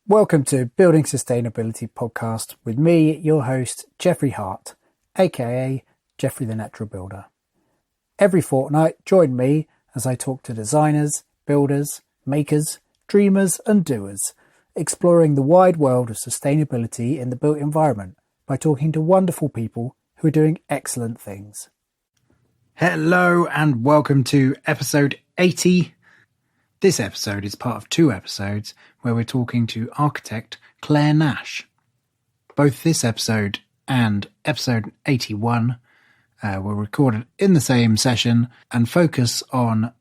Welcome to Building Sustainability Podcast with me, your host, Jeffrey Hart, aka Jeffrey the Natural Builder. Every fortnight, join me as I talk to designers, builders, makers, dreamers and doers, exploring the wide world of sustainability in the built environment by talking to wonderful people who are doing excellent things. Hello and welcome to episode 80. This episode is part of two episodes where we're talking to architect Clare Nash. Both this episode and episode 81 were recorded in the same session and focus on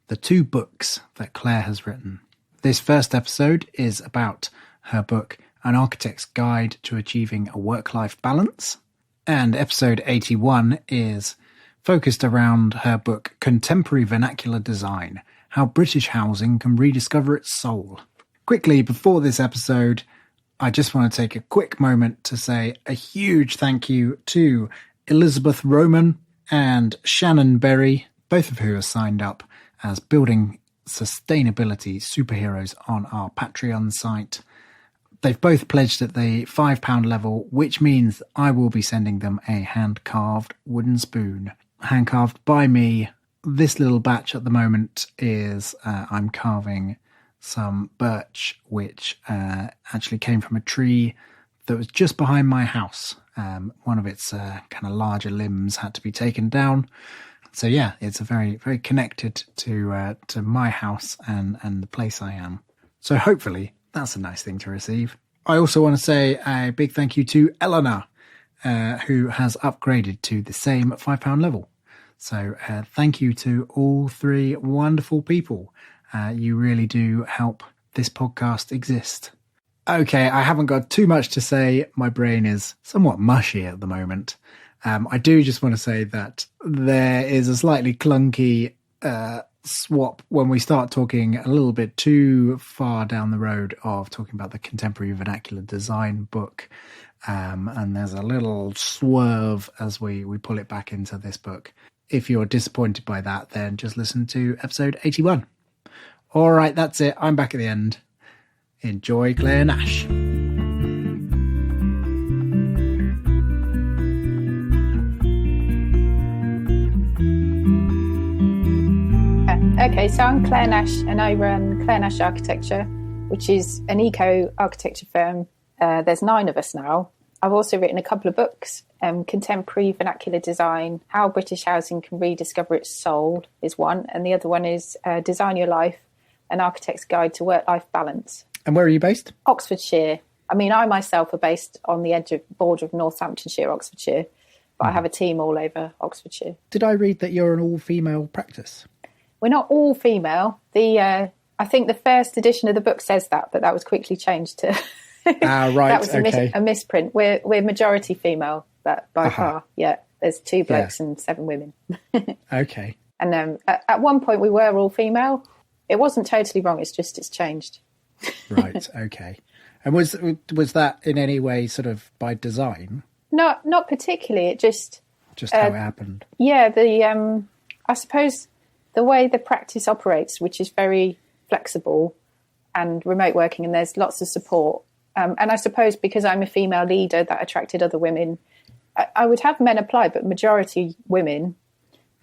the two books that Clare has written. This first episode is about her book, An Architect's Guide to Achieving a Work-Life Balance, and episode 81 is focused around her book, Contemporary Vernacular Design, How British Housing Can Rediscover Its Soul. Quickly, before this episode, I just want to take a quick moment to say a huge thank you to Elizabeth Roman and Shannon Berry, both of who are signed up as Building Sustainability Superheroes on our Patreon site. They've both pledged at the £5 level, which means I will be sending them a hand-carved wooden spoon. Hand-carved by me. This little batch at the moment is I'm carving some birch, which actually came from a tree that was just behind my house. One of its kind of larger limbs had to be taken down. So yeah, it's a very, very connected to my house and the place I am. So hopefully that's a nice thing to receive. I also want to say a big thank you to Eleanor, who has upgraded to the same £5 level. So thank you to all three wonderful people. You really do help this podcast exist. Okay, I haven't got too much to say. My brain is somewhat mushy at the moment. I do just want to say that there is a slightly clunky swap when we start talking a little bit too far down the road of talking about the Contemporary Vernacular Design book. And there's a little swerve as we pull it back into this book. If you're disappointed by that, then just listen to episode 81. All right, that's it. I'm back at the end. Enjoy Clare Nash. Okay, so I'm Clare Nash and I run Clare Nash Architecture, which is an eco-architecture firm. There's 9 of us now. I've also written a couple of books. Contemporary Vernacular Design, How British Housing Can Rediscover Its Soul is one, and the other one is Design Your Life, An Architect's Guide to Work-Life Balance. And where are you based? Oxfordshire. I mean, I myself are based on the border of Northamptonshire, Oxfordshire, but I have a team all over Oxfordshire. Did I read that you're an all-female practice? We're not all female. I think the first edition of the book says that, but that was quickly changed to... Right, that was okay. a misprint. We're majority female, but by far, yeah. There's 2 blokes and 7 women. Okay. And at one point we were all female. It wasn't totally wrong. It's changed. Right. Okay. And was that in any way sort of by design? Not particularly. It just how it happened. Yeah. I suppose the way the practice operates, which is very flexible and remote working, and there's lots of support. And I suppose because I'm a female leader, that attracted other women. I would have men apply, but majority women.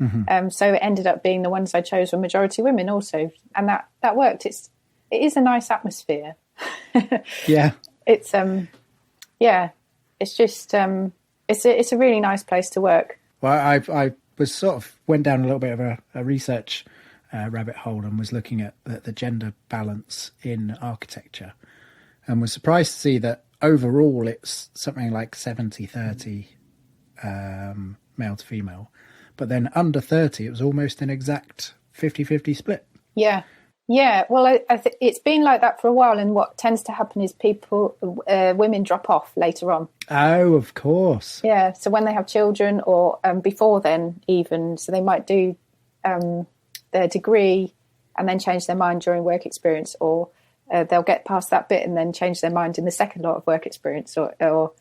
Mm-hmm. So it ended up being the ones I chose were majority women also. And that worked. It is a nice atmosphere. Yeah. It's just, it's a really nice place to work. Well, I was sort of went down a little bit of a research rabbit hole and was looking at the gender balance in architecture. And was surprised to see that overall it's something like 70-30 male to female. But then under 30, it was almost an exact 50-50 split. Yeah. Yeah. Well, it's been like that for a while. And what tends to happen is women drop off later on. Oh, of course. Yeah. So when they have children or before then even, so they might do their degree and then change their mind during work experience, or they'll get past that bit and then change their mind in the second lot of work experience, or for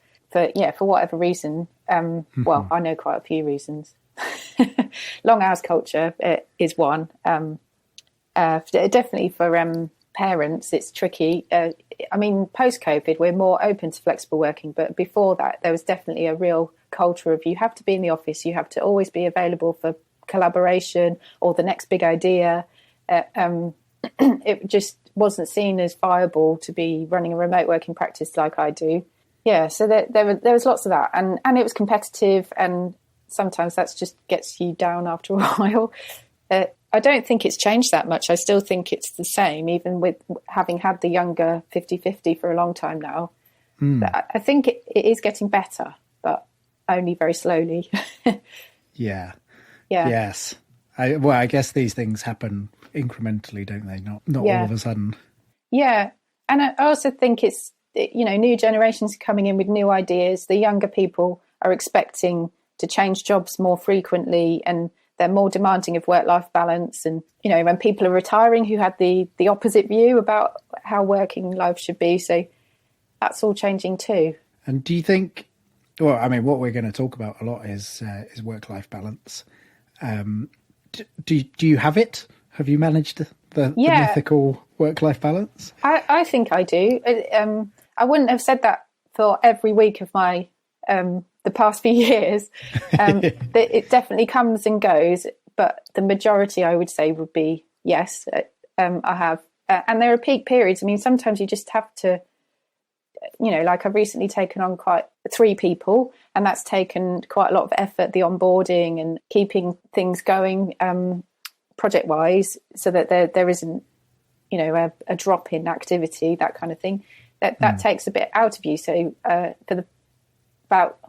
whatever reason. Well, I know quite a few reasons. Long hours culture is one. Definitely for parents, it's tricky. I mean, post-COVID, we're more open to flexible working. But before that, there was definitely a real culture of you have to be in the office. You have to always be available for collaboration or the next big idea. It just wasn't seen as viable to be running a remote working practice like I do. Yeah, so there was lots of that. And it was competitive, and sometimes that just gets you down after a while. I don't think it's changed that much. I still think it's the same, even with having had the younger 50-50 for a long time now. I think it is getting better, but only very slowly. Yeah. Yes. I guess these things happen incrementally, don't they? Not all of a sudden. Yeah. And I also think it's, new generations coming in with new ideas. The younger people are expecting to change jobs more frequently, and they're more demanding of work-life balance. And, when people are retiring who had the opposite view about how working life should be. So that's all changing too. And do you think, well, I mean, what we're going to talk about a lot is work-life balance. Do you have it? Have you managed the mythical work-life balance? I think I do. I wouldn't have said that for every week of my the past few years. It definitely comes and goes, but the majority, I would say, would be yes. I have, and there are peak periods. I mean, sometimes you just have to, like I've recently taken on 3 people, and that's taken quite a lot of effort, the onboarding and keeping things going project-wise, so that there isn't, a drop in activity, that kind of thing. That takes a bit out of you. So for about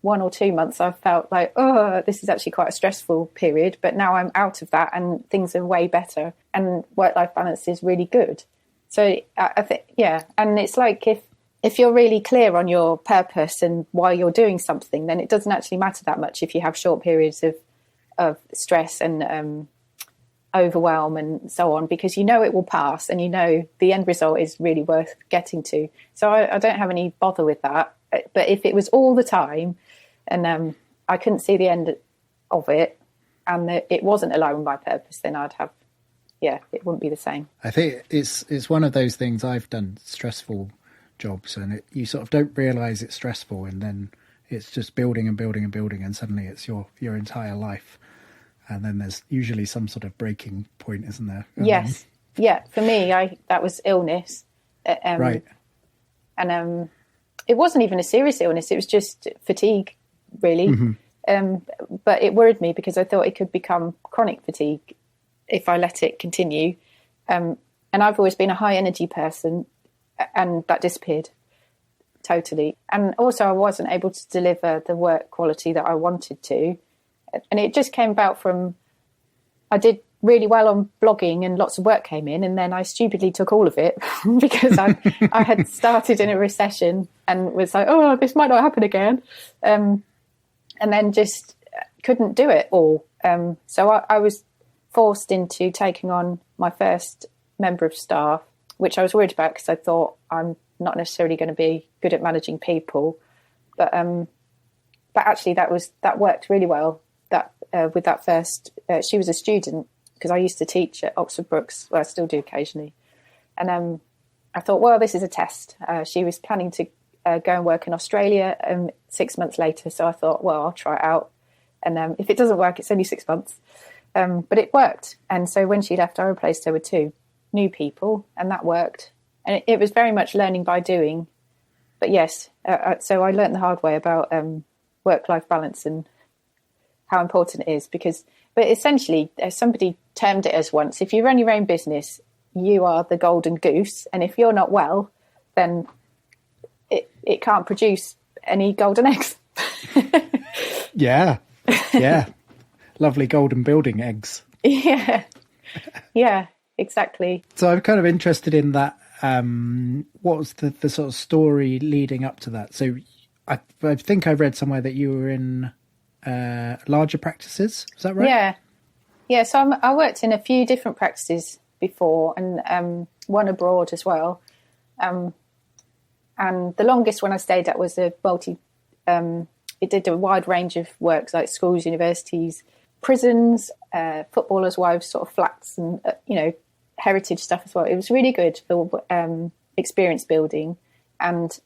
1 or 2 months, I've felt like, oh, this is actually quite a stressful period. But now I'm out of that, and things are way better, and work-life balance is really good. So I think, and it's like if you're really clear on your purpose and why you're doing something, then it doesn't actually matter that much if you have short periods of stress and overwhelm and so on, because it will pass, and the end result is really worth getting to. So I don't have any bother with that. But if it was all the time, and I couldn't see the end of it, and it wasn't aligned with my purpose, then I'd have, it wouldn't be the same. I think it's one of those things. I've done stressful jobs, and you sort of don't realise it's stressful, and then it's just building and building and building, and suddenly it's your entire life. And then there's usually some sort of breaking point, isn't there? Yes. Yeah. For me, that was illness. Right. And it wasn't even a serious illness. It was just fatigue, really. Mm-hmm. But it worried me because I thought it could become chronic fatigue if I let it continue. And I've always been a high energy person, and that disappeared totally. And also I wasn't able to deliver the work quality that I wanted to. And it just came about from, I did really well on blogging and lots of work came in, and then I stupidly took all of it because I had started in a recession and was like, oh, this might not happen again. And then just couldn't do it all. So I was forced into taking on my first member of staff, which I was worried about because I thought I'm not necessarily going to be good at managing people. But actually that worked really well. With that first, she was a student because I used to teach at Oxford Brookes, well, I still do occasionally. And I thought, well, this is a test. She was planning to go and work in Australia 6 months later. So I thought, well, I'll try it out. And if it doesn't work, it's only 6 months. But it worked. And so when she left, I replaced her with 2 new people, and that worked. And it was very much learning by doing. But yes, so I learned the hard way about work-life balance and how important it is, but essentially somebody termed it as once, if you run your own business, you are the golden goose, and if you're not well, then it can't produce any golden eggs. yeah Lovely golden building eggs. Yeah, exactly. So I'm kind of interested in that. What was the sort of story leading up to that? So I think I read somewhere that you were in larger practices, is that right? Yeah. So I worked in a few different practices before, and one abroad as well. And the longest one I stayed at was a it did a wide range of works like schools, universities, prisons, footballers' wives' sort of flats, and heritage stuff as well. It was really good for experience building and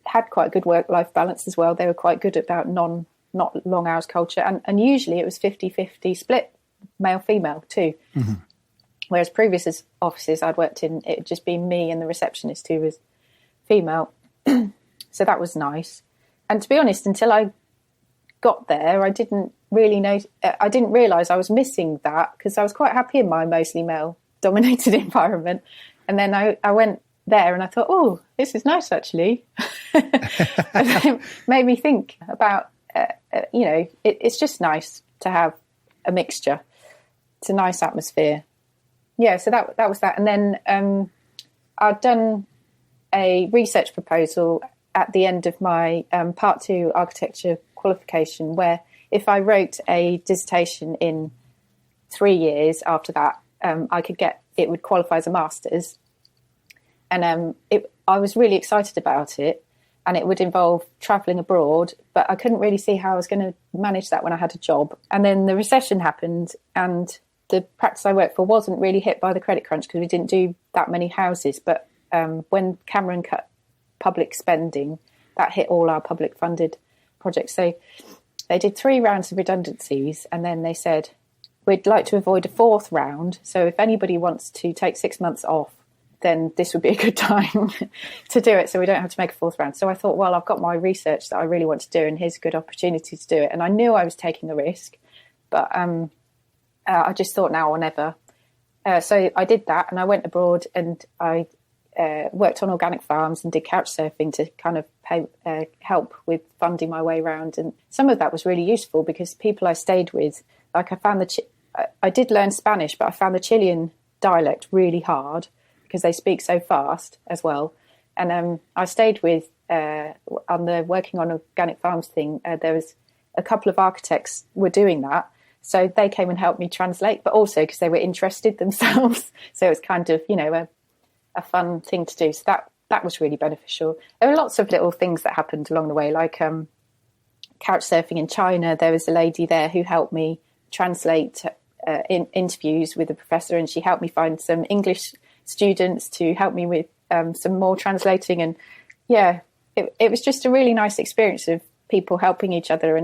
had quite a good work-life balance as well. They were quite good about not long hours culture. And usually it was 50-50 split, male-female too. Mm-hmm. Whereas previous offices I'd worked in, it would just be me and the receptionist who was female. So that was nice. And to be honest, until I got there, I didn't really know. I didn't realise I was missing that, because I was quite happy in my mostly male-dominated environment. And then I went there and I thought, oh, this is nice actually. And it made me think about, it's just nice to have a mixture. It's a nice atmosphere. Yeah, so that was that. And then I'd done a research proposal at the end of my Part 2 architecture qualification, where if I wrote a dissertation in 3 years after that, it would qualify as a master's. And I was really excited about it, and it would involve travelling abroad, but I couldn't really see how I was going to manage that when I had a job. And then the recession happened, and the practice I worked for wasn't really hit by the credit crunch because we didn't do that many houses. But when Cameron cut public spending, that hit all our public funded projects. So they did 3 rounds of redundancies, and then they said, we'd like to avoid a 4th round. So if anybody wants to take 6 months off, then this would be a good time to do it, so we don't have to make a 4th round. So I thought, well, I've got my research that I really want to do, and here's a good opportunity to do it. And I knew I was taking a risk, but I just thought now or never. So I did that, and I went abroad, and I worked on organic farms and did couch surfing to kind of help with funding my way around. And some of that was really useful because people I stayed with, like I did learn Spanish, but I found the Chilean dialect really hard because they speak so fast as well. And I stayed with, on the working on organic farms thing, there was a couple of architects were doing that. So they came and helped me translate, but also because they were interested themselves. So it was kind of, a fun thing to do. So that was really beneficial. There were lots of little things that happened along the way, like couch surfing in China. There was a lady there who helped me translate in interviews with the professor, and she helped me find some English students to help me with some more translating. And yeah, it was just a really nice experience of people helping each other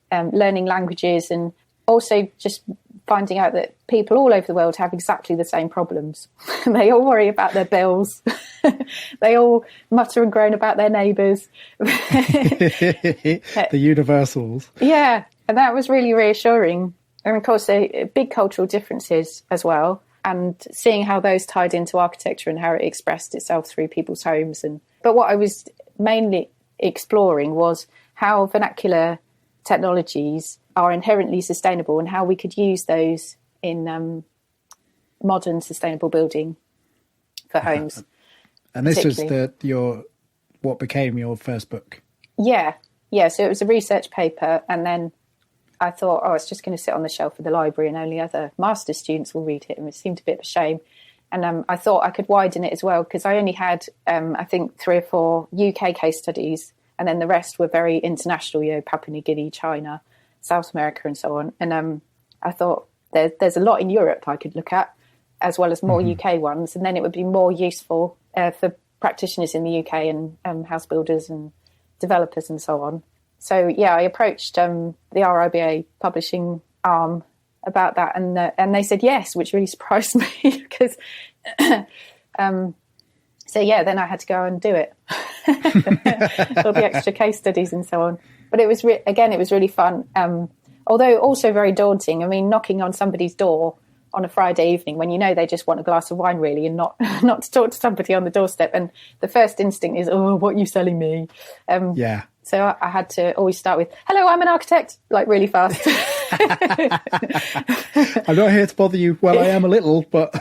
and learning languages, and also just finding out that people all over the world have exactly the same problems. They all worry about their bills. They all mutter and groan about their neighbours. The universals. Yeah, and that was really reassuring. And of course, big cultural differences as well, and seeing how those tied into architecture and how it expressed itself through people's homes. But what I was mainly exploring was how vernacular technologies are inherently sustainable and how we could use those in modern sustainable building for homes. And this was what became your first book? Yeah. So it was a research paper, and then I thought, it's just going to sit on the shelf of the library and only other master's students will read it, and it seemed a bit of a shame. And I thought I could widen it as well, because I only had, I think, 3 or 4 UK case studies, and then the rest were very international, Papua New Guinea, China, South America, and so on. And I thought there's a lot in Europe I could look at, as well as more UK ones, and then it would be more useful for practitioners in the UK and house builders and developers and so on. So yeah, I approached the RIBA publishing arm about that, and they said yes, which really surprised me because. So yeah, then I had to go and do it. All the extra case studies and so on. But it was it was really fun. Although also very daunting. I mean, knocking on somebody's door on a Friday evening when they just want a glass of wine, really, and not to talk to somebody on the doorstep. And the first instinct is, oh, what are you selling me? Yeah. So I had to always start with, hello, I'm an architect, like really fast. I'm not here to bother you. Well, I am a little, but...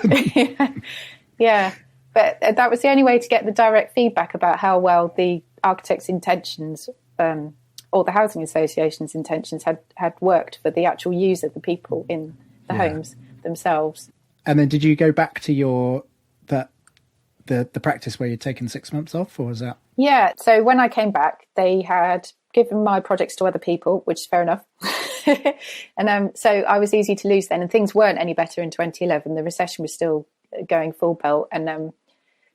Yeah. But that was the only way to get the direct feedback about how well the architect's intentions or the housing association's intentions had worked for the actual user, the people in the homes themselves. And then did you go back to the practice where you'd taken 6 months off, or was that? Yeah. So when I came back, they had given my projects to other people, which is fair enough. And so I was easy to lose then, and things weren't any better in 2011. The recession was still going full pelt. And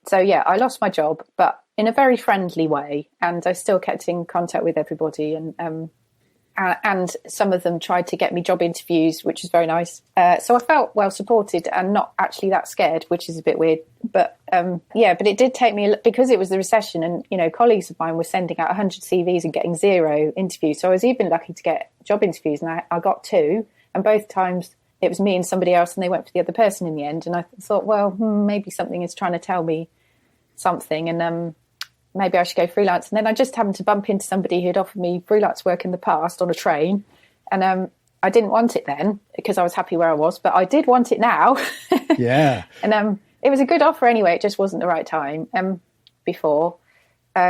So yeah, I lost my job, but in a very friendly way, and I still kept in contact with everybody, and some of them tried to get me job interviews, which was very nice. So I felt well supported and not actually that scared, which is a bit weird. But but it did take me, because it was the recession, and colleagues of mine were sending out 100 CVs and getting 0 interviews. So I was even lucky to get job interviews, and I got 2, and both times it was me and somebody else, and they went for the other person in the end. And I thought, well, maybe something is trying to tell me something, and maybe I should go freelance. And then I just happened to bump into somebody who'd offered me freelance work in the past on a train. And I didn't want it then because I was happy where I was, but I did want it now. Yeah. And it was a good offer anyway. It just wasn't the right time before.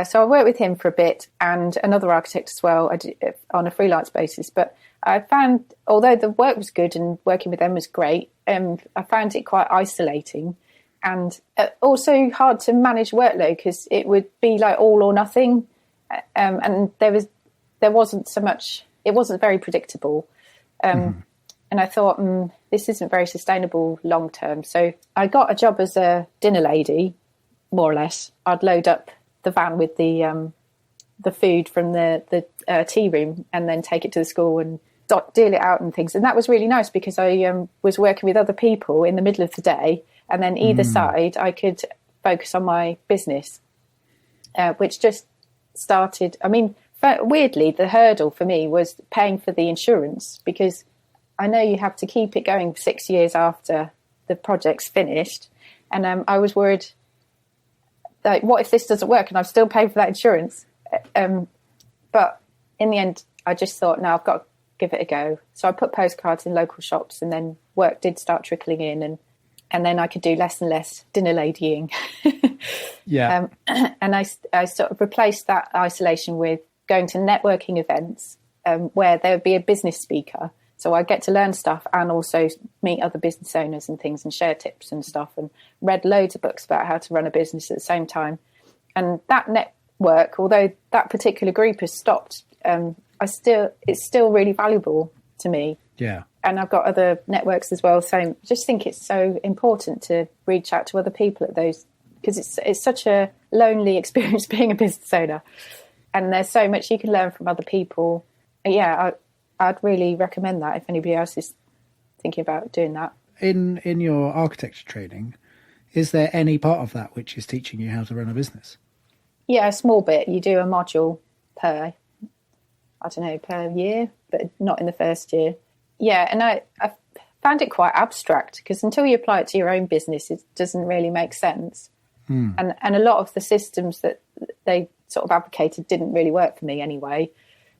So I worked with him for a bit, and another architect as well, I did, on a freelance basis. But I found, although the work was good and working with them was great, I found it quite isolating. And also hard to manage workload because it would be like all or nothing, and there wasn't so much. It wasn't very predictable, and I thought this isn't very sustainable long term. So I got a job as a dinner lady, more or less. I'd load up the van with the food from the tea room and then take it to the school and deal it out and things. And that was really nice because I was working with other people in the middle of the day. And then either side, I could focus on my business, which just started. I mean, weirdly, the hurdle for me was paying for the insurance, because I know you have to keep it going 6 years after the project's finished. And I was worried, like, what if this doesn't work and I've still paid for that insurance? But in the end, I just thought, no, I've got to give it a go. So I put postcards in local shops, and then work did start trickling in, and then I could do less and less dinner ladying. Yeah. And I sort of replaced that isolation with going to networking events where there would be a business speaker. So I get to learn stuff and also meet other business owners and things and share tips and stuff, and read loads of books about how to run a business at the same time. And that network, although that particular group has stopped, it's still really valuable to me. Yeah. And I've got other networks as well. So I just think it's so important to reach out to other people at those, because it's such a lonely experience being a business owner. And there's so much you can learn from other people. Yeah, I'd really recommend that if anybody else is thinking about doing that. In your architecture training, is there any part of that which is teaching you how to run a business? Yeah, a small bit. You do a module per year, but not in the first year. Yeah, and I found it quite abstract, because until you apply it to your own business, it doesn't really make sense. And a lot of the systems that they sort of advocated didn't really work for me anyway,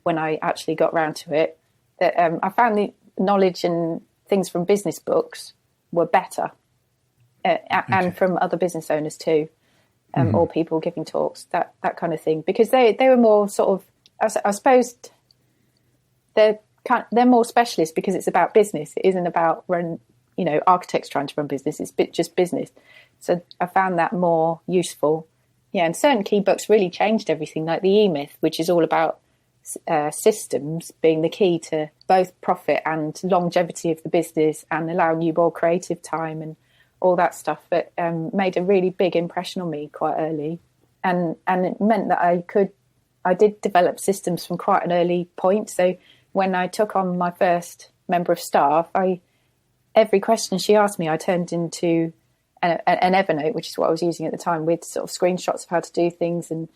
when I actually got round to it. That I found the knowledge and things from business books were better, and from other business owners too, or people giving talks, that kind of thing, because they were more sort of, I suppose, they're more specialist because it's about business. It isn't about architects trying to run business. It's just business. So I found that more useful. Yeah, and certain key books really changed everything, like the E-Myth, which is all about systems being the key to both profit and longevity of the business, and allowing you more creative time and all that stuff. But made a really big impression on me quite early, and it meant that I did develop systems from quite an early point. So when I took on my first member of staff, every question she asked me, I turned into an Evernote, which is what I was using at the time, with sort of screenshots of how to do things and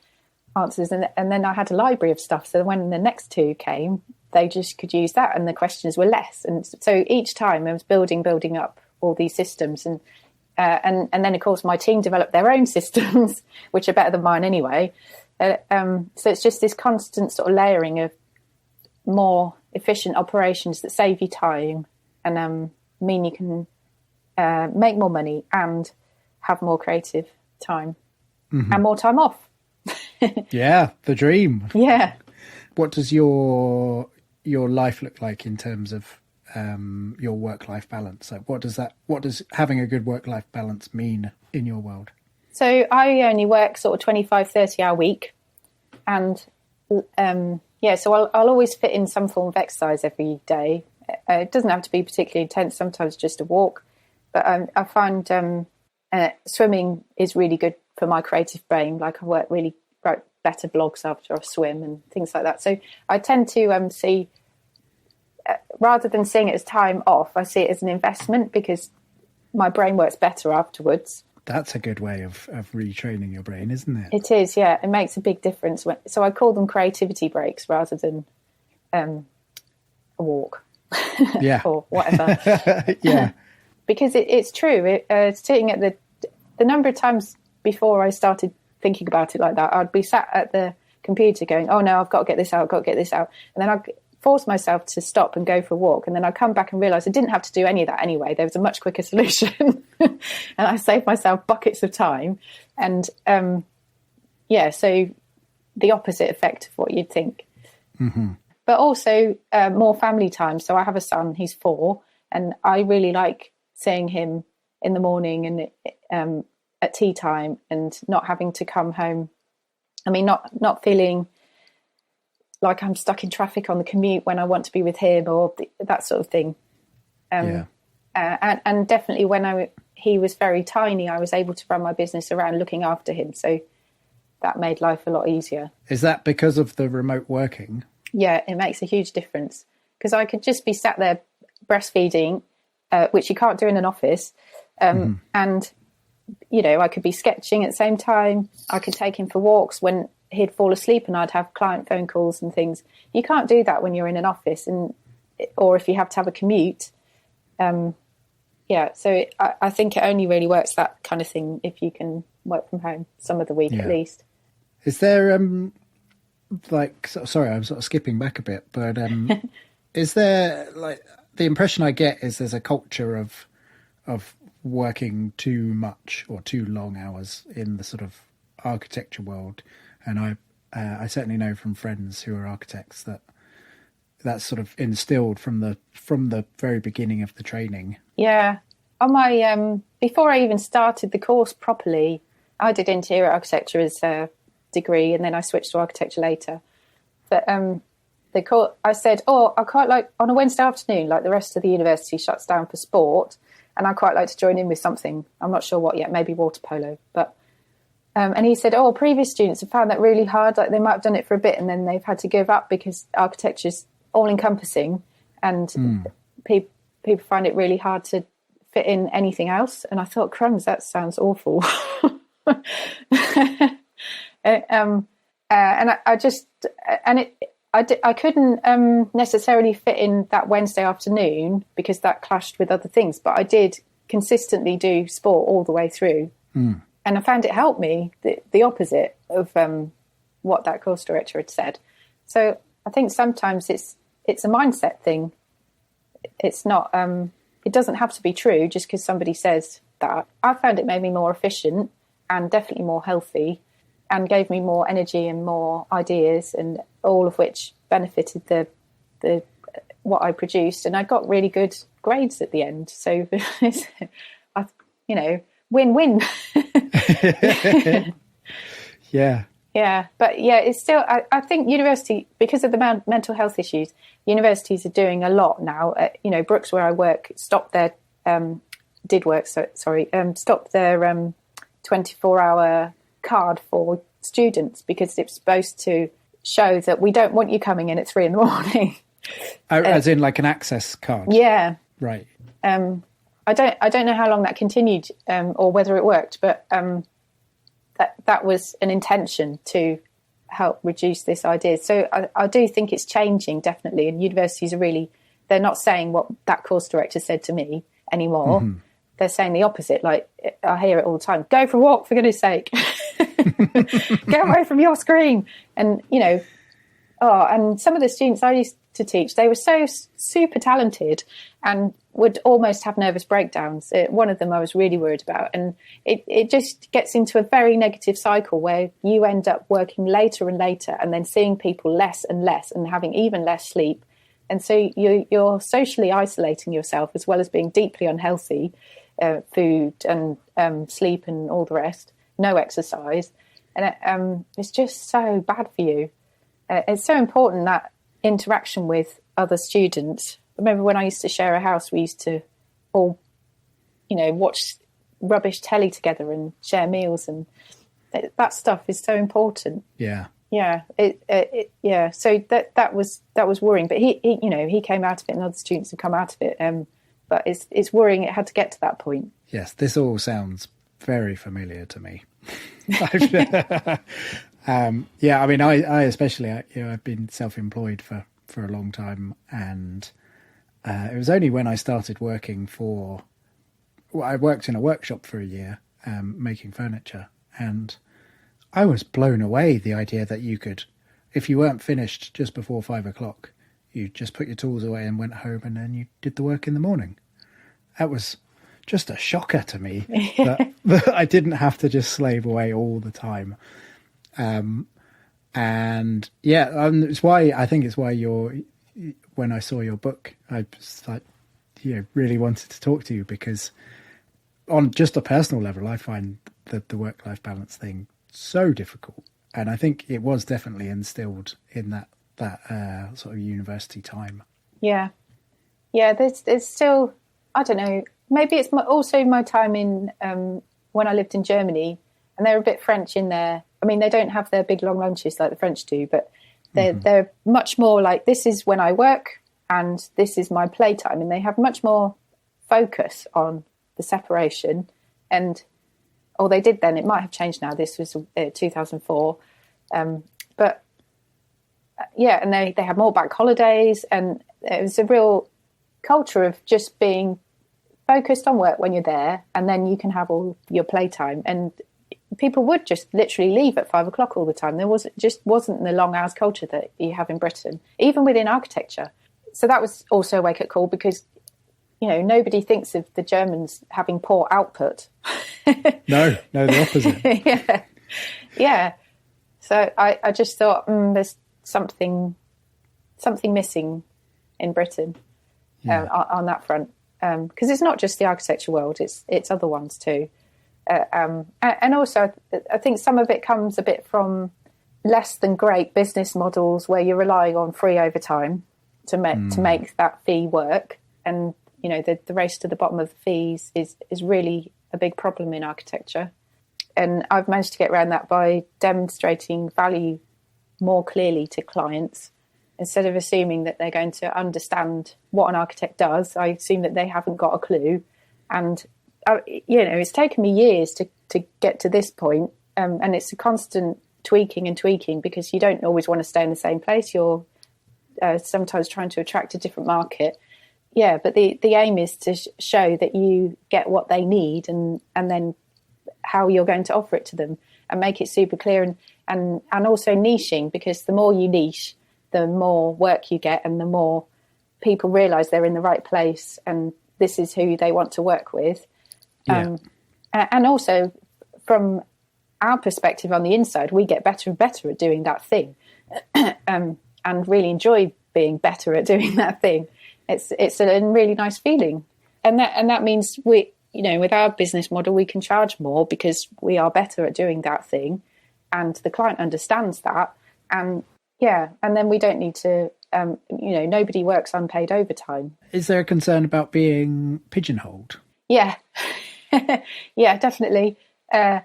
answers. And then I had a library of stuff. So when the next 2 came, they just could use that, and the questions were less. And so each time I was building up all these systems. And then, of course, my team developed their own systems, which are better than mine anyway. So it's just this constant sort of layering of more efficient operations that save you time and mean you can make more money and have more creative time and more time off. Yeah, the dream. Yeah. What does your life look like in terms of your work-life balance? So what does having a good work-life balance mean in your world? So I only work sort of 25-30 hour week, and so I'll always fit in some form of exercise every day. It doesn't have to be particularly intense, sometimes just a walk. But I find Swimming is really good for my creative brain. Like I wrote better blogs after I swim and things like that. So I tend to see, rather than seeing it as time off, I see it as an investment because my brain works better afterwards. That's a good way of retraining your brain, isn't it? It is, yeah. It makes a big difference. So I call them creativity breaks rather than a walk. Yeah. Or whatever. Yeah. Because it's true. Sitting at the number of times before I started thinking about it like that, I'd be sat at the computer going, oh no, I've got to get this out, I've got to get this out. And then I'd force myself to stop and go for a walk. And then I'd come back and realise I didn't have to do any of that anyway. There was a much quicker solution. And I saved myself buckets of time. And so the opposite effect of what you'd think. Mm-hmm. But also more family time. So I have a son, he's 4, and I really like seeing him in the morning and at tea time and not having to come home. I mean, not feeling like I'm stuck in traffic on the commute when I want to be with him or that sort of thing. And definitely when he was very tiny, I was able to run my business around looking after him. So that made life a lot easier. Is that because of the remote working? Yeah, it makes a huge difference because I could just be sat there breastfeeding, which you can't do in an office. And, I could be sketching at the same time. I could take him for walks when he'd fall asleep and I'd have client phone calls and things. You can't do that when you're in an office or if you have to have a commute. So I think it only really works, that kind of thing, if you can work from home some of the week at least. Is there... sorry, I'm sort of skipping back a bit, but is there the impression I get is there's a culture of working too much or too long hours in the sort of architecture world, and I certainly know from friends who are architects that that's sort of instilled from the very beginning of the training. Yeah, on my before I even started the course properly, I did interior architecture as a degree, and then I switched to architecture later. But I said, I quite like on a Wednesday afternoon, like the rest of the university shuts down for sport, and I quite like to join in with something. I'm not sure what yet, maybe water polo. But and he said, previous students have found that really hard. Like they might have done it for a bit and then they've had to give up because architecture is all encompassing, and people find it really hard to fit in anything else. And I thought, crumbs, that sounds awful. I couldn't necessarily fit in that Wednesday afternoon because that clashed with other things, but I did consistently do sport all the way through. And I found it helped me, the opposite of what that course director had said. So I think sometimes it's a mindset thing. It's not, it doesn't have to be true just because somebody says that. I found it made me more efficient and definitely more healthy, and gave me more energy and more ideas, and all of which benefited the what I produced. And I got really good grades at the end. So, win-win. Yeah. Yeah. But yeah, it's still, I think university, because of the mental health issues, universities are doing a lot now. Brooks, where I work, stopped their, stopped their 24-hour card for students because it's supposed to show that we don't want you coming in at 3 a.m. As in like an access card. Yeah. Right. I don't know how long that continued or whether it worked, but that was an intention to help reduce this idea. So I do think it's changing, definitely, and universities are they're not saying what that course director said to me anymore. Mm-hmm. They're saying the opposite. Like, I hear it all the time. Go for a walk, for goodness sake. Get away from your screen. And, and some of the students I used to teach, they were so super talented and would almost have nervous breakdowns. One of them I was really worried about. And it just gets into a very negative cycle where you end up working later and later and then seeing people less and less and having even less sleep. And so you're socially isolating yourself as well as being deeply unhealthy. Food and sleep and all the rest, no exercise, and it's just so bad for you. It's so important, that interaction with other students. I remember when I used to share a house, we used to all, watch rubbish telly together and share meals, and that stuff is so important. Yeah. Yeah, yeah. So that was worrying, but he came out of it, and other students have come out of it. But it's worrying. It had to get to that point. Yes, this all sounds very familiar to me. Yeah, I mean, I especially, I've been self-employed for a long time, and it was only when I started working I worked in a workshop for a year, making furniture, and I was blown away the idea that you could, if you weren't finished just before 5 o'clock, you just put your tools away and went home, and then you did the work in the morning. That was just a shocker to me that I didn't have to just slave away all the time. And yeah, it's why when I saw your book, I just really wanted to talk to you, because on just a personal level, I find that the work-life balance thing so difficult. And I think it was definitely instilled in that sort of university time. Yeah. There's still, I don't know, maybe it's also my time in when I lived in Germany, and they're a bit French in there. I mean, they don't have their big long lunches like the French do, but they're much more like, this is when I work and this is my playtime, and they have much more focus on the separation. And they did then. It might have changed now. This was 2004, but yeah, and they had more bank holidays, and it was a real culture of just being focused on work when you're there, and then you can have all your playtime. And people would just literally leave at 5 o'clock all the time. There wasn't the long hours culture that you have in Britain, even within architecture. So that was also a wake-up call, because nobody thinks of the Germans having poor output. No, the opposite. Yeah. So I just thought there's something missing in Britain on that front, because it's not just the architecture world; it's other ones too. And also, I think some of it comes a bit from less than great business models where you're relying on free overtime to make that fee work, and the race to the bottom of the fees is really a big problem in architecture. And I've managed to get around that by demonstrating value more clearly to clients. Instead of assuming that they're going to understand what an architect does, I assume that they haven't got a clue. And it's taken me years to get to this point, and it's a constant tweaking, because you don't always want to stay in the same place. You're sometimes trying to attract a different market. Yeah, but the aim is to show that you get what they need, and then how you're going to offer it to them, and make it super clear, and also niching, because the more you niche, the more work you get, and the more people realise they're in the right place, and this is who they want to work with. And also, from our perspective on the inside, we get better and better at doing that thing, and really enjoy being better at doing that thing. It's a really nice feeling, and that means we, with our business model, we can charge more because we are better at doing that thing, and the client understands that, and then we don't need to, nobody works unpaid overtime. Is there a concern about being pigeonholed? Yeah. Yeah, definitely. And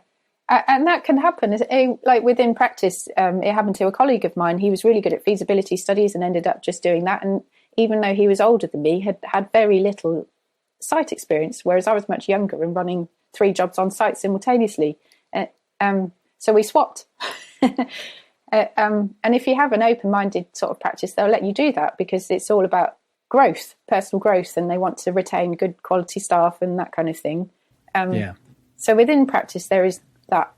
that can happen. Like within practice, it happened to a colleague of mine. He was really good at feasibility studies and ended up just doing that. And even though he was older than me, had very little site experience, whereas I was much younger and running 3 jobs on site simultaneously. So we swapped. And if you have an open-minded sort of practice, they'll let you do that, because it's all about growth, personal growth, and they want to retain good quality staff and that kind of thing. So within practice, there is that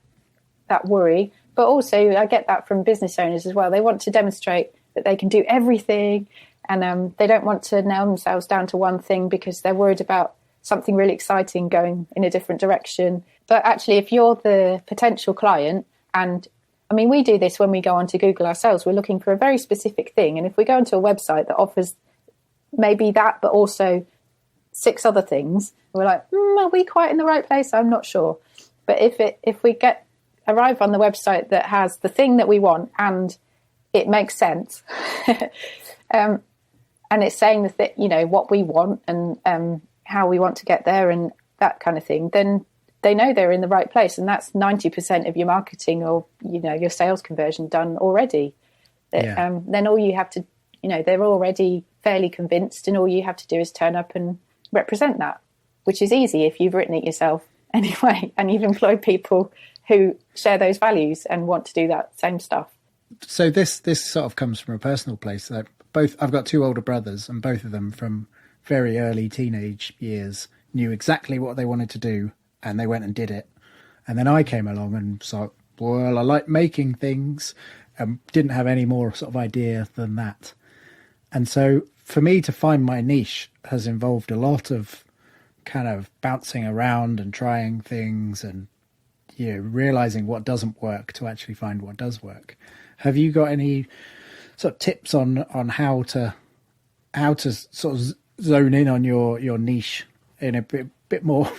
worry, but also I get that from business owners as well. They want to demonstrate that they can do everything, and they don't want to nail themselves down to one thing because they're worried about something really exciting going in a different direction. But actually, if you're the potential client, and I mean, we do this when we go onto Google ourselves, we're looking for a very specific thing. And if we go onto a website that offers maybe that, but also 6 other things, we're like, are we quite in the right place? I'm not sure. But if we arrive on the website that has the thing that we want and it makes sense, and it's saying what we want and how we want to get there and that kind of thing, then they know they're in the right place, and that's 90% of your marketing or, your sales conversion done already. Then all you have to, they're already fairly convinced, and all you have to do is turn up and represent that, which is easy if you've written it yourself anyway, and you've employed people who share those values and want to do that same stuff. So this sort of comes from a personal place. I've got two older brothers, and both of them from very early teenage years knew exactly what they wanted to do, and they went and did it. And then I came along and thought, well, I like making things, and didn't have any more sort of idea than that. And so for me to find my niche has involved a lot of kind of bouncing around and trying things and, realizing what doesn't work to actually find what does work. Have you got any sort of tips on how to sort of zone in on your niche in a bit more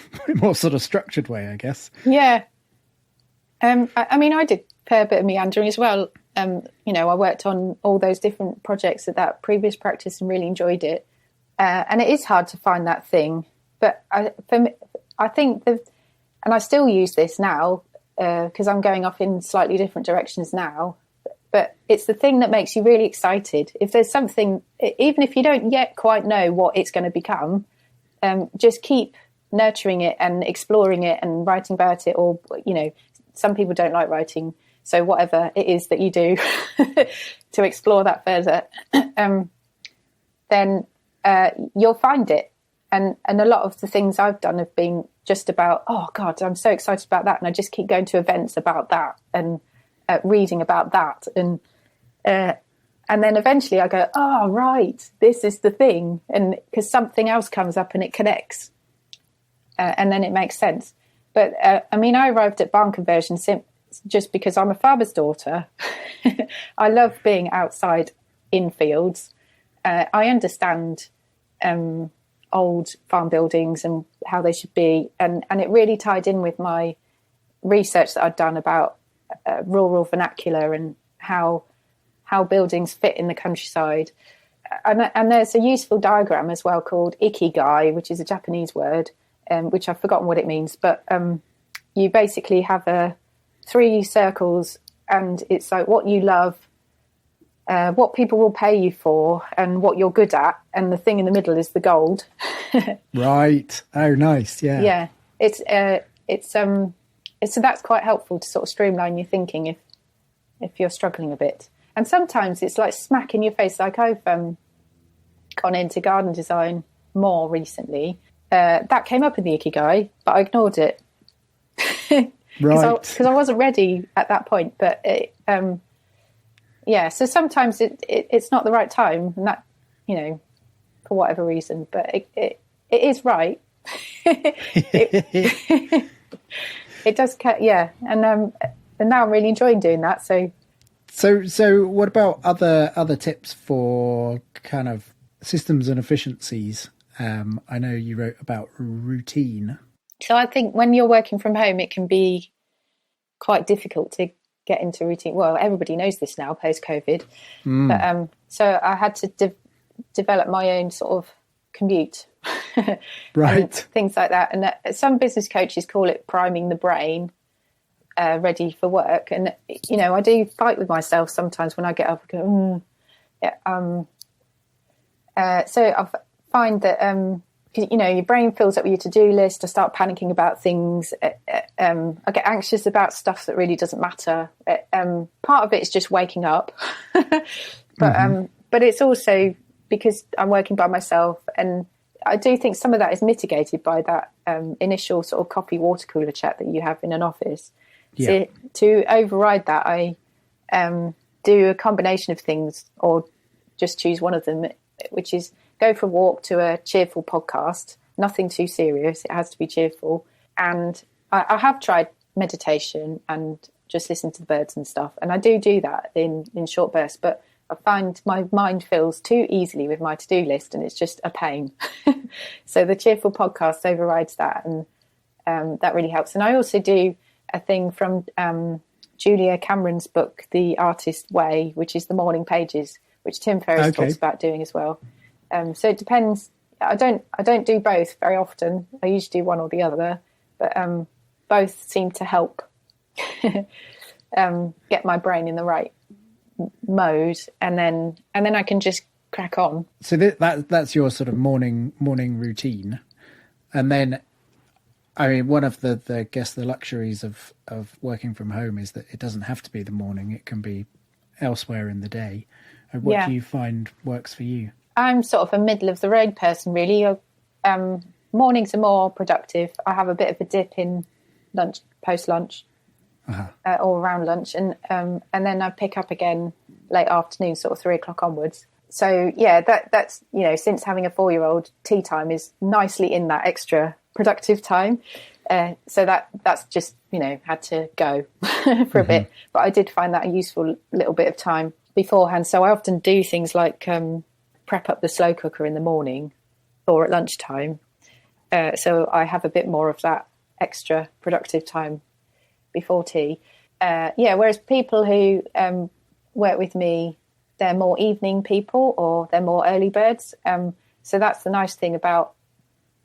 sort of structured way, I guess? Yeah. I did a fair bit of meandering as well. I worked on all those different projects at that previous practice and really enjoyed it. And it is hard to find that thing. But I think and I still use this now because I'm going off in slightly different directions now. But it's the thing that makes you really excited. If there's something, even if you don't yet quite know what it's going to become, just keep nurturing it and exploring it and writing about it. Or, some people don't like writing. So whatever it is that you do to explore that further, then you'll find it. And a lot of the things I've done have been just about, oh, God, I'm so excited about that. And I just keep going to events about that and reading about that. And then eventually I go, oh, right, this is the thing. And because something else comes up and it connects. And then it makes sense. But I arrived at barn conversion just because I'm a farmer's daughter. I love being outside in fields. I understand old farm buildings and how they should be. And it really tied in with my research that I'd done about rural vernacular and how buildings fit in the countryside. And there's a useful diagram as well called ikigai, which is a Japanese word, which I've forgotten what it means. But you basically have 3 circles, and it's like what you love, what people will pay you for, and what you're good at, and the thing in the middle is the gold. Right. Oh, nice. Yeah. Yeah. So that's quite helpful to sort of streamline your thinking if you're struggling a bit. And sometimes it's like smack in your face. Like I've gone into garden design more recently. That came up in the Ikigai, but I ignored it. Right. Because I wasn't ready at that point. But so sometimes it's not the right time, and that, for whatever reason, but it is right. It does, yeah. And now I'm really enjoying doing that. So what about other tips for kind of systems and efficiencies? I know you wrote about routine. So I think when you're working from home, it can be quite difficult to get into routine. Well, everybody knows this now post-COVID. But, so I had to develop my own sort of commute. Right. And things like that. And some business coaches call it priming the brain, ready for work. And, I do fight with myself sometimes when I get up and go, so I find that, your brain fills up with your to-do list. I start panicking about things. I get anxious about stuff that really doesn't matter. Part of it is just waking up. But it's also because I'm working by myself, and I do think some of that is mitigated by that initial sort of coffee water cooler chat that you have in an office. Yeah. So to override that, I do a combination of things, or just choose one of them, which is go for a walk to a cheerful podcast. Nothing too serious. It has to be cheerful. And I have tried meditation and just listen to the birds and stuff. And I do that in short bursts, but I find my mind fills too easily with my to-do list, and it's just a pain. So the cheerful podcast overrides that, and that really helps. And I also do a thing from Julia Cameron's book, The Artist Way, which is the morning pages, which Tim Ferriss talks about doing as well. So it depends. I don't do both very often. I usually do one or the other, but both seem to help get my brain in the right mode, and then I can just crack on. So that's your sort of morning routine. And then, I mean, one of the I guess the luxuries of working from home is that it doesn't have to be the morning. It can be elsewhere in the day. And what do you find works for you? I'm sort of a middle of the road person, really. Mornings are more productive. I have a bit of a dip in lunch, post lunch, or around lunch, and then I pick up again late afternoon, sort of 3 o'clock onwards. So yeah, that's since having a 4-year-old, tea time is nicely in that extra productive time. So that's just had to go for a bit, but I did find that a useful little bit of time beforehand. So I often do things like prep up the slow cooker in the morning or at lunchtime. So I have a bit more of that extra productive time before tea. Whereas people who work with me, they're more evening people or they're more early birds. So that's the nice thing about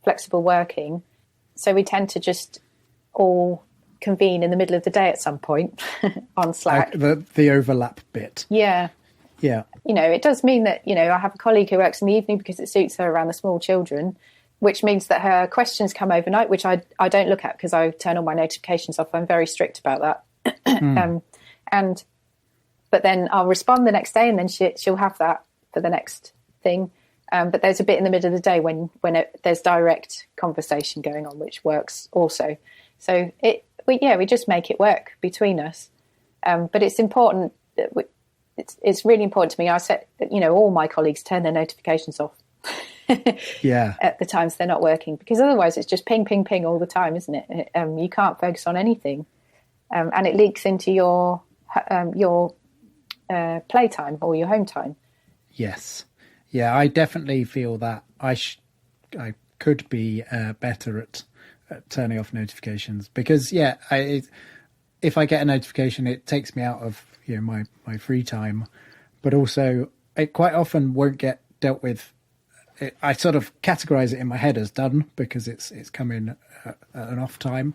flexible working. So we tend to just all convene in the middle of the day at some point on Slack. The overlap bit. Yeah. Yeah. It does mean that, I have a colleague who works in the evening because it suits her around the small children, which means that her questions come overnight, which I don't look at because I turn all my notifications off. I'm very strict about that. But then I'll respond the next day, and then she'll have that for the next thing. But there's a bit in the middle of the day when there's direct conversation going on, which works also. So we just make it work between us. But it's important that it's really important to me. I set all my colleagues turn their notifications off. At the times they're not working, because otherwise it's just ping, ping, ping all the time, isn't it? You can't focus on anything, and it leaks into your playtime or your home time. Yes. Yeah, I definitely feel that I could be better at turning off notifications, because if I get a notification, it takes me out of my free time, but also it quite often won't get dealt with. I sort of categorize it in my head as done because it's come in at an off time,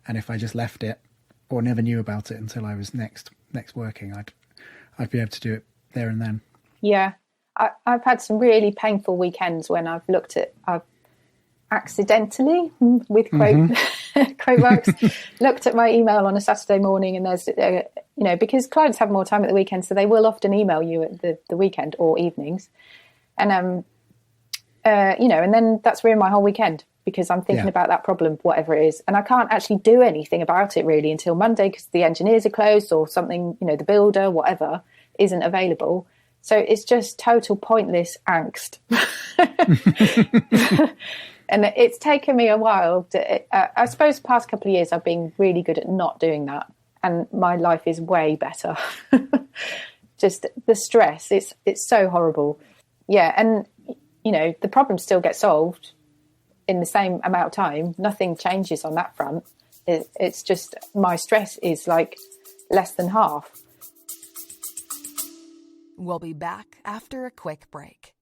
and if I just left it or never knew about it until I was next working, I'd be able to do it there and then. Yeah. I've had some really painful weekends when I've accidentally, with quote marks, looked at my email on a Saturday morning, and there's, because clients have more time at the weekend, so they will often email you at the weekend or evenings. And, and then that's ruined my whole weekend because I'm thinking about that problem, whatever it is. And I can't actually do anything about it really until Monday because the engineers are closed or something, the builder, whatever, isn't available. So it's just total pointless angst. And it's taken me a while. I suppose the past couple of years I've been really good at not doing that. And my life is way better. Just the stress, it's so horrible. Yeah, and, the problems still get solved in the same amount of time. Nothing changes on that front. It's just my stress is like less than half. We'll be back after a quick break.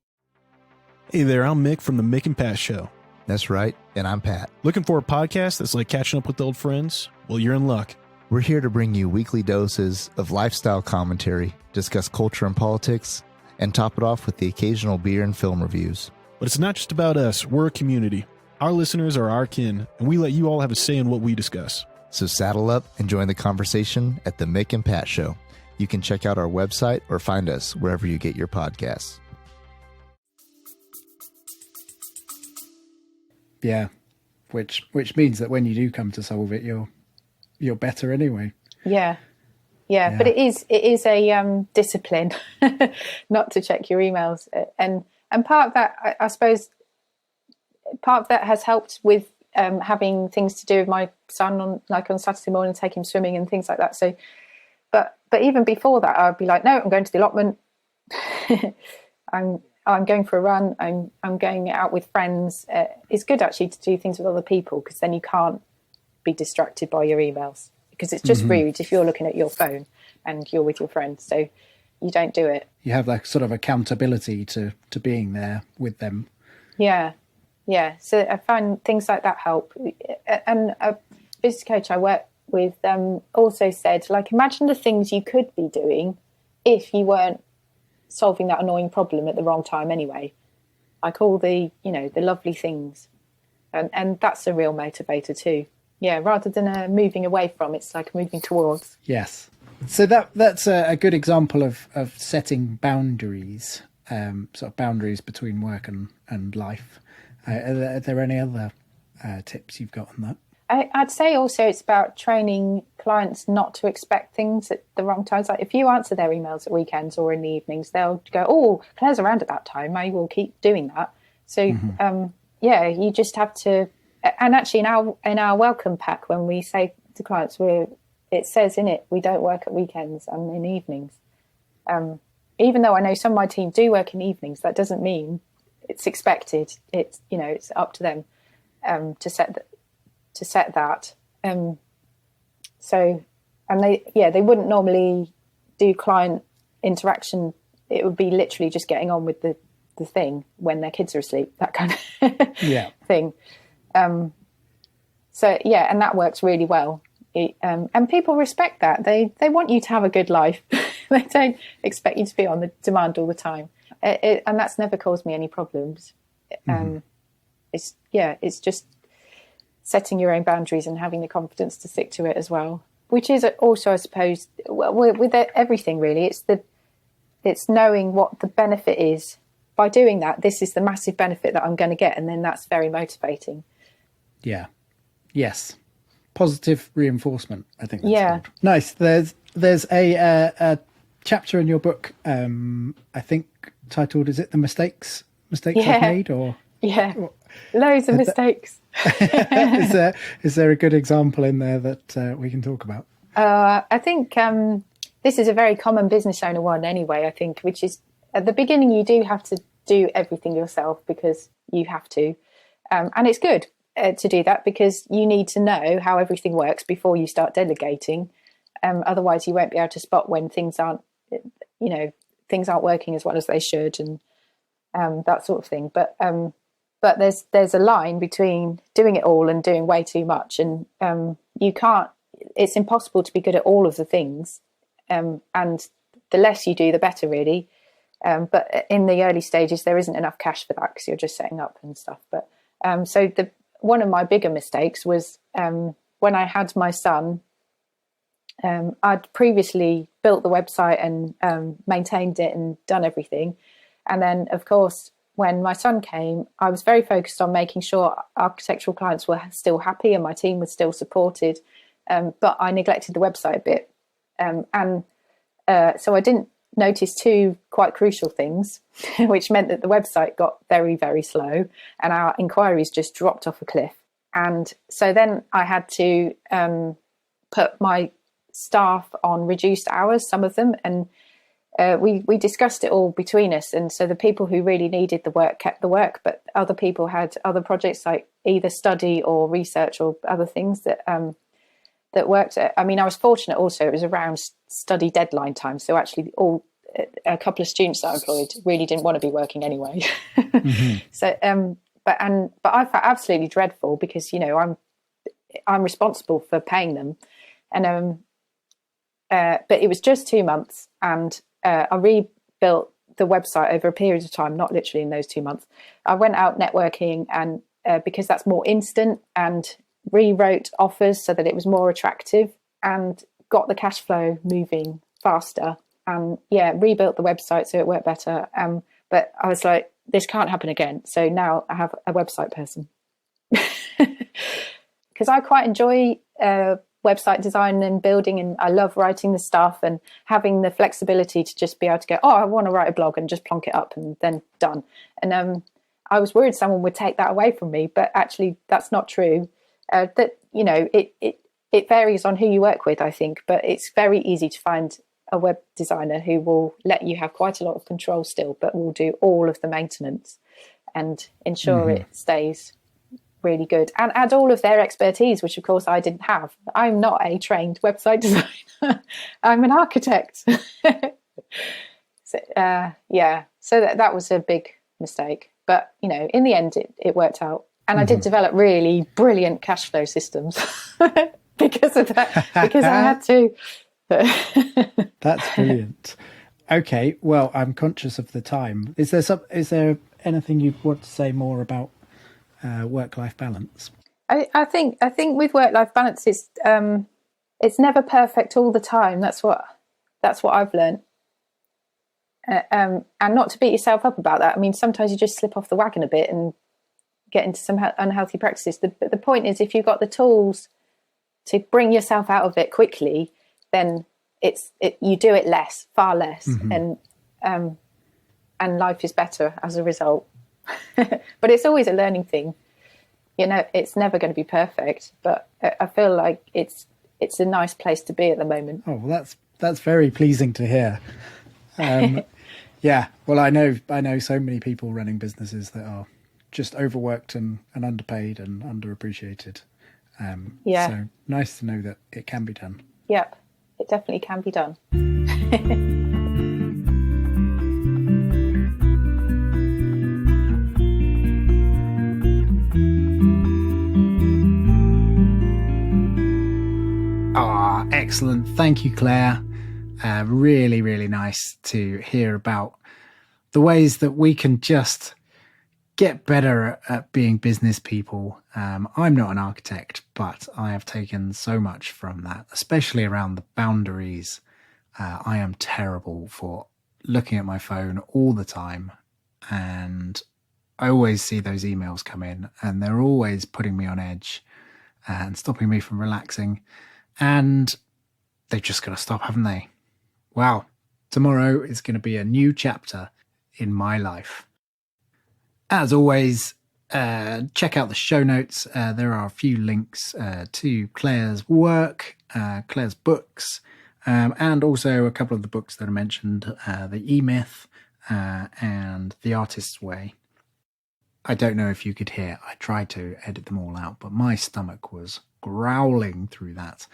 Hey there, I'm Mick from the Mick and Pat Show. That's right, and I'm Pat. Looking for a podcast that's like catching up with old friends? Well, you're in luck. We're here to bring you weekly doses of lifestyle commentary, discuss culture and politics, and top it off with the occasional beer and film reviews. But it's not just about us, we're a community. Our listeners are our kin, and we let you all have a say in what we discuss. So saddle up and join the conversation at the Mick and Pat Show. You can check out our website or find us wherever you get your podcasts. Yeah, which means that when you do come to solve it, you're better anyway. Yeah, but it is a discipline not to check your emails, and part of that, I suppose, part of that has helped with having things to do with my son on Saturday morning, take him swimming and things like that. So, but even before that, I'd be like, no, I'm going to the allotment. I'm going for a run. I'm going out with friends. It's good actually to do things with other people because then you can't be distracted by your emails because it's just rude if you're looking at your phone and you're with your friends. So you don't do it. You have that sort of accountability to being there with them. Yeah. So I find things like that help. And business coach I work with also said, like, imagine the things you could be doing if you weren't solving that annoying problem at the wrong time anyway. Like all the, the lovely things. And that's a real motivator too. Yeah, rather than moving away from, it's like moving towards. Yes. So that's a good example of setting boundaries, sort of boundaries between work and life. Are there any other tips you've got on that? I'd say also it's about training clients not to expect things at the wrong times. Like if you answer their emails at weekends or in the evenings, they'll go, "Oh, Claire's around at that time. I will keep doing that." So, you just have to. And actually, in our welcome pack, when we say to clients, it says in it, we don't work at weekends and in evenings. Even though I know some of my team do work in evenings, that doesn't mean it's expected. It's it's up to them to set that. They wouldn't normally do client interaction. It would be literally just getting on with the thing when their kids are asleep, that kind of thing. And that works really well. And people respect that. They want you to have a good life. They don't expect you to be on the demand all the time. And that's never caused me any problems. It's just setting your own boundaries and having the confidence to stick to it as well, which is also, I suppose, with everything really, it's knowing what the benefit is. By doing that, this is the massive benefit that I'm going to get, and then that's very motivating. Yeah. Yes. Positive reinforcement, I think that's called. Nice. There's a chapter in your book, I think titled, is it The Mistakes I've Made? Or loads of mistakes. Is there a good example in there that we can talk about? I think this is a very common business owner one anyway, I think, which is at the beginning you do have to do everything yourself because you have to. And it's good to do that because you need to know how everything works before you start delegating. Otherwise you won't be able to spot when things aren't working as well as they should, and that sort of thing. But there's a line between doing it all and doing way too much, and it's impossible to be good at all of the things, and the less you do the better really. But in the early stages there isn't enough cash for that because you're just setting up and stuff. But so one of my bigger mistakes was when I had my son. I'd previously built the website and maintained it and done everything, and then of course when my son came, I was very focused on making sure architectural clients were still happy and my team was still supported, but I neglected the website a bit, so I didn't notice two quite crucial things, which meant that the website got very, very slow and our inquiries just dropped off a cliff. And so then I had to put my staff on reduced hours, some of them, and we discussed it all between us. And so the people who really needed the work kept the work, but other people had other projects like either study or research or other things that worked. I mean, I was fortunate also, it was around study deadline time. So actually a couple of students that I employed really didn't want to be working anyway. So, but I felt absolutely dreadful because, I'm responsible for paying them. And, but it was just 2 months and I rebuilt the website over a period of time, not literally in those 2 months. I went out networking and because that's more instant, and rewrote offers so that it was more attractive and got the cash flow moving faster, and rebuilt the website so it worked better. But I was like, this can't happen again. So now I have a website person because I quite enjoy website design and building, and I love writing the stuff and having the flexibility to just be able to go, I want to write a blog, and just plonk it up and then done. And I was worried someone would take that away from me, but actually that's not true. It varies on who you work with, I think, but it's very easy to find a web designer who will let you have quite a lot of control still, but will do all of the maintenance and ensure it stays really good, and add all of their expertise, which of course I didn't have. I'm not a trained website designer. I'm an architect. So that was a big mistake, but in the end it worked out. And I did develop really brilliant cash flow systems because of that, because I had to. That's brilliant. Okay, well, I'm conscious of the time. Is there anything you want to say more about work-life balance? I think with work-life balance, it's never perfect all the time. That's what I've learned. And not to beat yourself up about that. I mean, sometimes you just slip off the wagon a bit and get into some unhealthy practices. But the point is, if you've got the tools to bring yourself out of it quickly, then you do it far less, and life is better as a result. But it's always a learning thing. You know, it's never going to be perfect, but I feel like it's a nice place to be at the moment. Oh, well, that's very pleasing to hear. Yeah, well, I know so many people running businesses that are just overworked and underpaid and underappreciated. So nice to know that it can be done. Yep, it definitely can be done. Excellent. Thank you, Claire. Really, really nice to hear about the ways that we can just get better at being business people. I'm not an architect, but I have taken so much from that, especially around the boundaries. I am terrible for looking at my phone all the time, and I always see those emails come in, and they're always putting me on edge and stopping me from relaxing. And they've just got to stop, haven't they? Wow. Tomorrow is going to be a new chapter in my life. As always, check out the show notes. There are a few links to Claire's work, Claire's books, and also a couple of the books that I mentioned, The E-Myth and The Artist's Way. I don't know if you could hear, I tried to edit them all out, but my stomach was growling through that.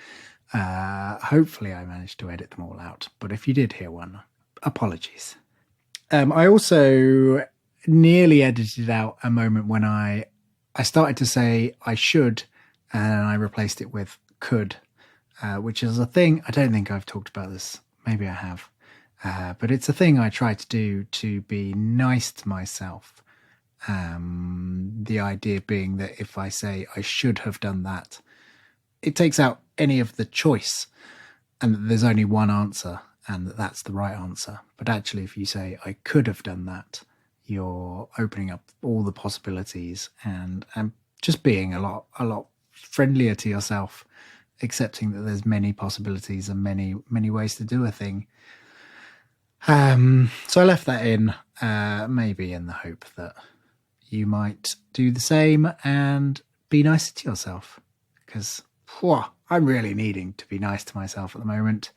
Hopefully I managed to edit them all out, but if you did hear one, apologies. I also nearly edited out a moment when I started to say I should, and I replaced it with could, which is a thing. I don't think I've talked about this. Maybe I have. But it's a thing I try to do to be nice to myself. The idea being that if I say I should have done that, it takes out any of the choice, and that there's only one answer, and that's the right answer. But actually, if you say I could have done that, you're opening up all the possibilities and just being a lot friendlier to yourself, accepting that there's many possibilities and many ways to do a thing. So I left that in, maybe in the hope that you might do the same and be nicer to yourself, because I'm really needing to be nice to myself at the moment.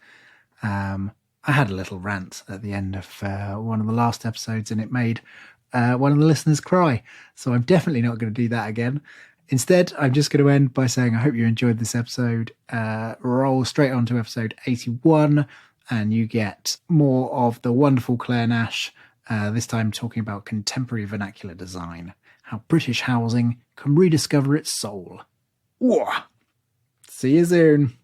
I had a little rant at the end of one of the last episodes, and it made one of the listeners cry. So I'm definitely not going to do that again. Instead, I'm just going to end by saying I hope you enjoyed this episode. Roll straight on to episode 81, and you get more of the wonderful Clare Nash, this time talking about contemporary vernacular design, how British housing can rediscover its soul. Whoa. See you soon.